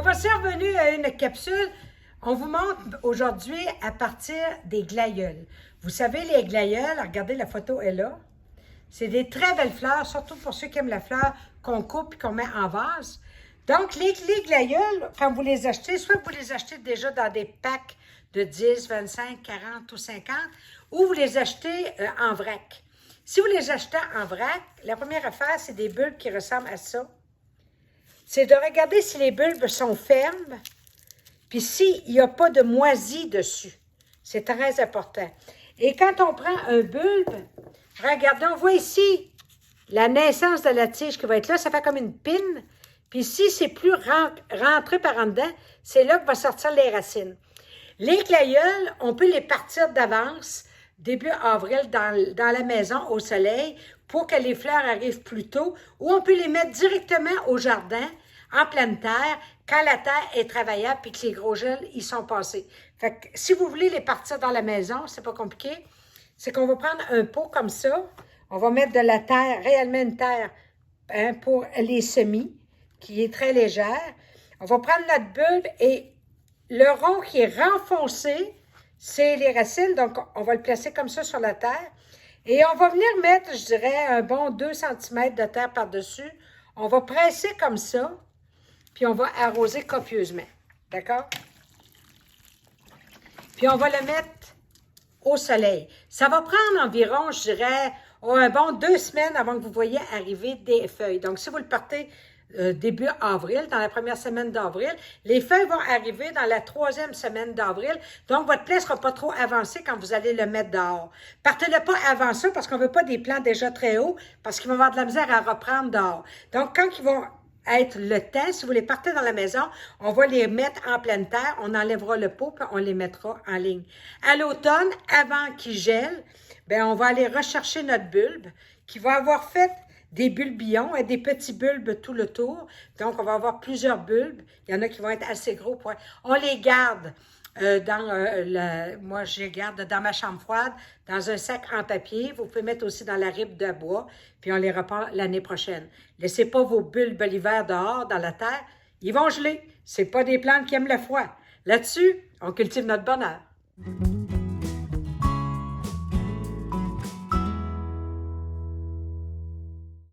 voici revenu à une capsule. On vous montre aujourd'hui à partir des glaïeuls. Vous savez, les glaïeuls, regardez, la photo est là. C'est des très belles fleurs, surtout pour ceux qui aiment la fleur qu'on coupe et qu'on met en vase. Donc, les glaïeuls, quand vous les achetez, soit vous les achetez déjà dans des packs de 10, 25, 40 ou 50, ou vous les achetez en vrac. Si vous les achetez en vrac, la première affaire, c'est des bulbes qui ressemblent à ça. C'est de regarder si les bulbes sont fermes, puis s'il n'y a pas de moisi dessus. C'est très important. Et quand on prend un bulbe, regardez, on voit ici la naissance de la tige qui va être là, ça fait comme une pine. Puis ici, c'est plus rentré par en dedans, c'est là que va sortir les racines. Les glaïeuls, on peut les partir d'avance, début avril, dans la maison, au soleil, pour que les fleurs arrivent plus tôt, ou on peut les mettre directement au jardin, en pleine terre, quand la terre est travaillable et que les gros gels y sont passés. Fait que si vous voulez les partir dans la maison, c'est pas compliqué, c'est qu'on va prendre un pot comme ça, on va mettre de la terre, réellement une terre, hein, pour les semis, qui est très légère. On va prendre notre bulbe et le rond qui est renfoncé, c'est les racines, donc on va le placer comme ça sur la terre. Et on va venir mettre, je dirais, un bon 2 cm de terre par-dessus. On va presser comme ça, puis on va arroser copieusement. D'accord? Puis on va le mettre au soleil. Ça va prendre environ, je dirais, un bon 2 semaines avant que vous voyez arriver des feuilles. Donc, si vous le partez début avril, dans la première semaine d'avril, les feuilles vont arriver dans la 3e semaine d'avril. Donc, votre plant ne sera pas trop avancé quand vous allez le mettre dehors. Partez-le pas avant ça parce qu'on ne veut pas des plants déjà très hauts parce qu'ils vont avoir de la misère à reprendre dehors. Donc, quand ils vont être le temps, si vous les partez dans la maison, on va les mettre en pleine terre, on enlèvera le pot puis on les mettra en ligne. À l'automne, avant qu'ils gèlent, bien, on va aller rechercher notre bulbe qui va avoir fait des bulbillons et des petits bulbes tout le tour. Donc, on va avoir plusieurs bulbes. Il y en a qui vont être assez gros. On les garde moi, je les garde dans ma chambre froide, dans un sac en papier. Vous pouvez mettre aussi dans la ripe de bois, puis on les repart l'année prochaine. Laissez pas vos bulbes l'hiver dehors, dans la terre. Ils vont geler. C'est pas des plantes qui aiment le froid. Là-dessus, on cultive notre bonheur.